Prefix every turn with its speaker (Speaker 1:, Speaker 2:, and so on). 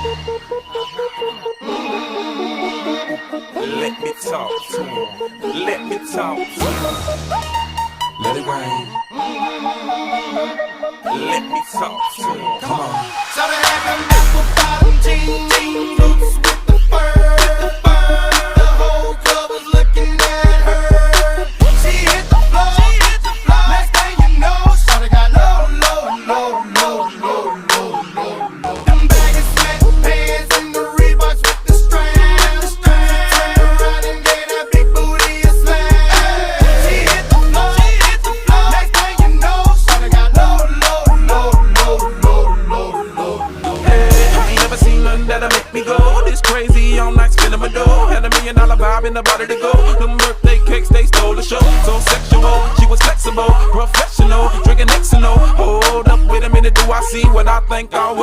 Speaker 1: Let me talk to him. Let me talk to him. Let it rain. Let me talk to him. Come on.
Speaker 2: So they have them apple bottom jeans, boots with the fur. The whole club was looking at her. She hit the floor. Next thing you know, shawty got low. Them baggy sweatpants and the Reeboks with the strands. Turn around and gave that big booty a slam. She hit the floor. Next thing you know, shawty got low.
Speaker 1: Hey, I ain't never seen nothing that'll make me go this crazy all night spinning my dough. Had $1 million vibe in the body to go. Them birthday cakes, they stole the show. So sexual, she was flexible, professional, drinking X and O. Hold up, wait a minute, do I see what I think I will?